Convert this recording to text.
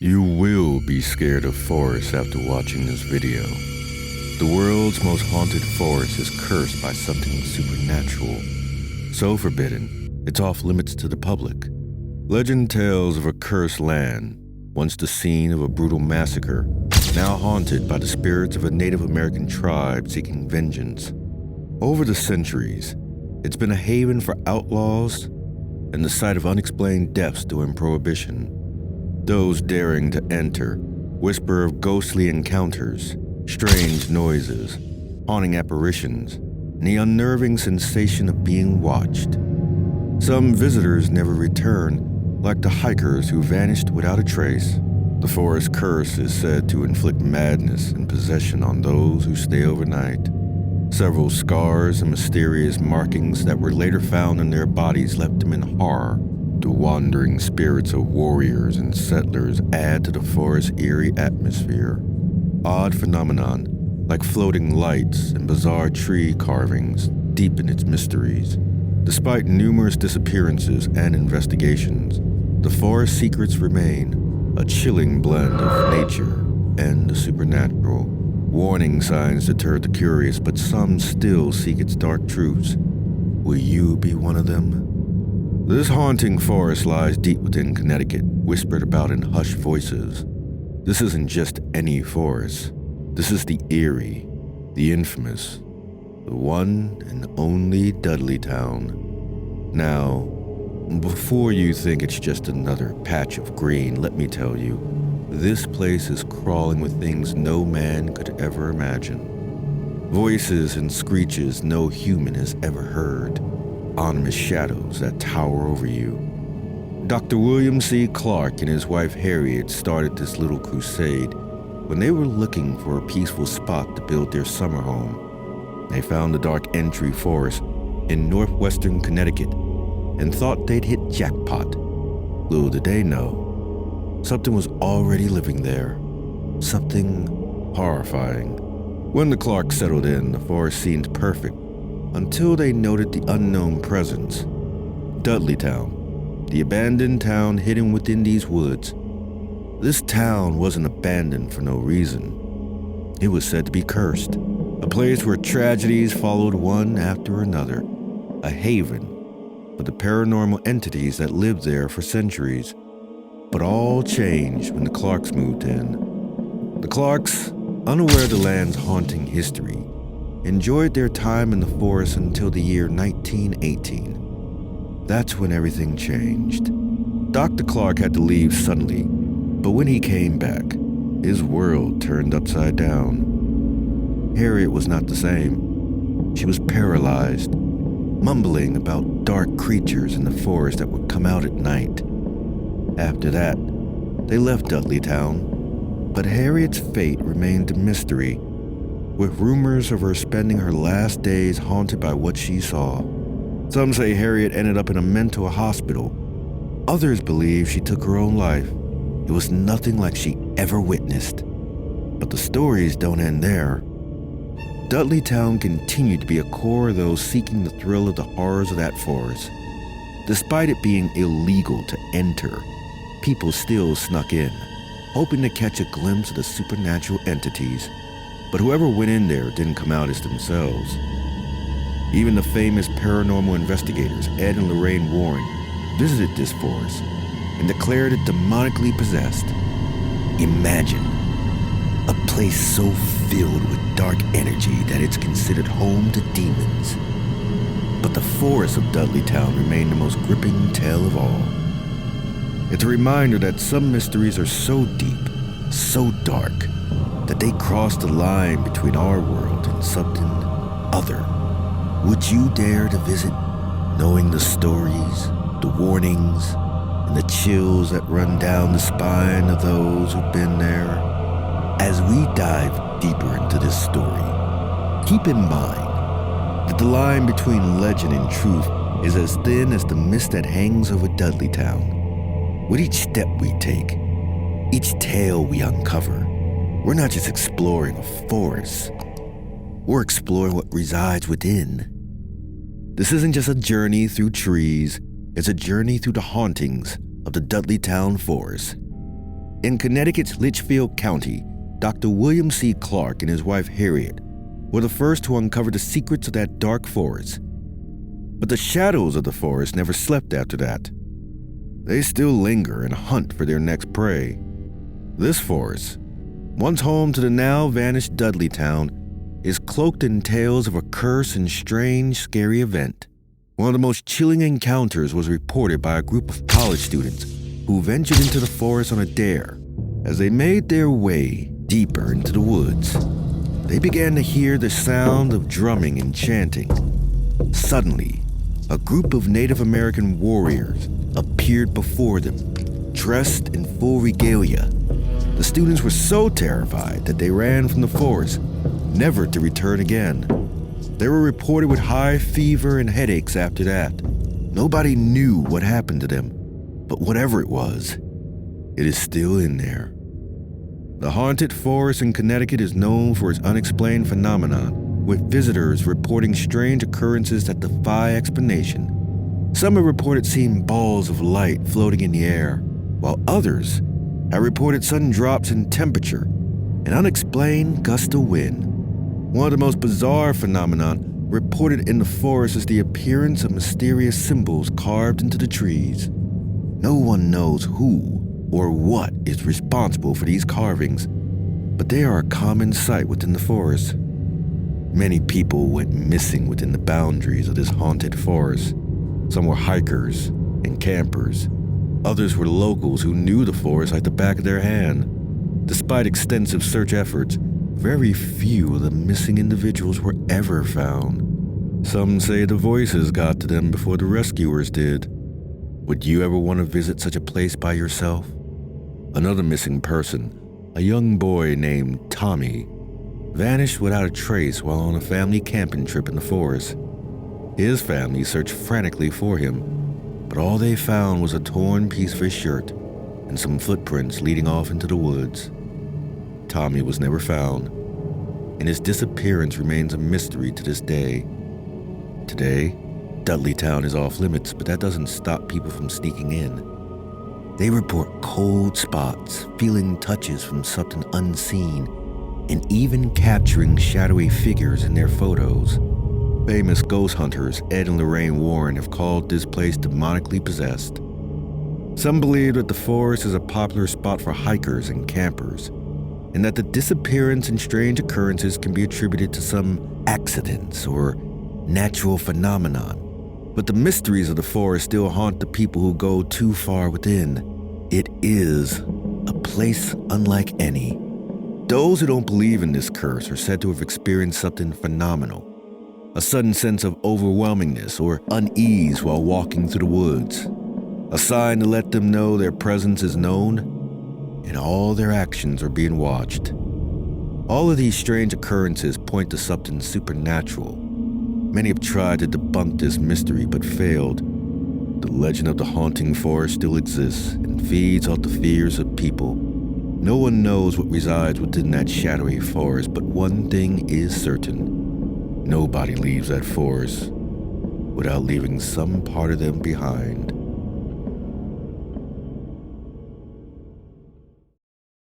You will be scared of forests after watching this video. The world's most haunted forest is cursed by something supernatural. So forbidden, it's off limits to the public. Legend tells of a cursed land, once the scene of a brutal massacre, now haunted by the spirits of a Native American tribe seeking vengeance. Over the centuries, it's been a haven for outlaws and the site of unexplained deaths during Prohibition. Those daring to enter whisper of ghostly encounters, strange noises, haunting apparitions, and the unnerving sensation of being watched. Some visitors never return, like the hikers who vanished without a trace. The forest curse is said to inflict madness and possession on those who stay overnight. Several scars and mysterious markings that were later found in their bodies left them in horror. The wandering spirits of warriors and settlers add to the forest's eerie atmosphere. Odd phenomenon, like floating lights and bizarre tree carvings, deepen its mysteries. Despite numerous disappearances and investigations, the forest's secrets remain, a chilling blend of nature and the supernatural. Warning signs deter the curious, but some still seek its dark truths. Will you be one of them? This haunting forest lies deep within Connecticut, whispered about in hushed voices. This isn't just any forest. This is the eerie, the infamous, the one and only Dudleytown. Now, before you think it's just another patch of green, let me tell you, this place is crawling with things no man could ever imagine. Voices and screeches no human has ever heard. Ominous shadows that tower over you. Dr. William C. Clark and his wife Harriet started this little crusade when they were looking for a peaceful spot to build their summer home. They found the dark entry forest in northwestern Connecticut and thought they'd hit jackpot. Little did they know, something was already living there. Something horrifying. When the Clarks settled in, the forest seemed perfect until they noted the unknown presence. Dudleytown, the abandoned town hidden within these woods. This town wasn't abandoned for no reason. It was said to be cursed, a place where tragedies followed one after another, a haven for the paranormal entities that lived there for centuries. But all changed when the Clarks moved in. The Clarks, unaware of the land's haunting history, enjoyed their time in the forest until the year 1918. That's when everything changed. Dr. Clark had to leave suddenly, but when he came back, his world turned upside down. Harriet was not the same. She was paralyzed, mumbling about dark creatures in the forest that would come out at night. After that, they left Dudleytown, but Harriet's fate remained a mystery, with rumors of her spending her last days haunted by what she saw. Some say Harriet ended up in a mental hospital. Others believe she took her own life. It was nothing like she ever witnessed. But the stories don't end there. Dudleytown continued to be a core of those seeking the thrill of the horrors of that forest. Despite it being illegal to enter, people still snuck in, hoping to catch a glimpse of the supernatural entities. But whoever went in there didn't come out as themselves. Even the famous paranormal investigators Ed and Lorraine Warren visited this forest and declared it demonically possessed. Imagine a place so filled with dark energy that it's considered home to demons. But the forest of Dudleytown remained the most gripping tale of all. It's a reminder that some mysteries are so deep, so dark, that they cross the line between our world and something other. Would you dare to visit, knowing the stories, the warnings, and the chills that run down the spine of those who've been there? As we dive deeper into this story, keep in mind that the line between legend and truth is as thin as the mist that hangs over Dudleytown. With each step we take, each tale we uncover, we're not just exploring a forest, we're exploring what resides within. This isn't just a journey through trees, it's a journey through the hauntings of the Dudleytown forest. In Connecticut's Litchfield County, Dr. William C. Clark and his wife Harriet were the first to uncover the secrets of that dark forest. But the shadows of the forest never slept after that. They still linger and hunt for their next prey. This forest, once home to the now vanished Dudleytown, is cloaked in tales of a curse and strange, scary event. One of the most chilling encounters was reported by a group of college students who ventured into the forest on a dare. As they made their way deeper into the woods, they began to hear the sound of drumming and chanting. Suddenly, a group of Native American warriors appeared before them, dressed in full regalia. The students were so terrified that they ran from the forest, never to return again. They were reported with high fever and headaches after that. Nobody knew what happened to them, but whatever it was, it is still in there. The haunted forest in Connecticut is known for its unexplained phenomenon, with visitors reporting strange occurrences that defy explanation. Some have reported seeing balls of light floating in the air, while others have reported sudden drops in temperature and unexplained gusts of wind. One of the most bizarre phenomena reported in the forest is the appearance of mysterious symbols carved into the trees. No one knows who or what is responsible for these carvings, but they are a common sight within the forest. Many people went missing within the boundaries of this haunted forest. Some were hikers and campers. Others were locals who knew the forest like the back of their hand. Despite extensive search efforts, very few of the missing individuals were ever found. Some say the voices got to them before the rescuers did. Would you ever want to visit such a place by yourself? Another missing person, a young boy named Tommy, vanished without a trace while on a family camping trip in the forest. His family searched frantically for him, but all they found was a torn piece of his shirt and some footprints leading off into the woods. Tommy was never found, and his disappearance remains a mystery to this day. Today, Dudleytown is off limits, but that doesn't stop people from sneaking in. They report cold spots, feeling touches from something unseen, and even capturing shadowy figures in their photos. Famous ghost hunters Ed and Lorraine Warren have called this place demonically possessed. Some believe that the forest is a popular spot for hikers and campers, and that the disappearance and strange occurrences can be attributed to some accidents or natural phenomenon. But the mysteries of the forest still haunt the people who go too far within. It is a place unlike any. Those who don't believe in this curse are said to have experienced something phenomenal. A sudden sense of overwhelmingness or unease while walking through the woods. A sign to let them know their presence is known and all their actions are being watched. All of these strange occurrences point to something supernatural. Many have tried to debunk this mystery but failed. The legend of the haunting forest still exists and feeds off the fears of people. No one knows what resides within that shadowy forest, but one thing is certain. Nobody leaves that forest without leaving some part of them behind.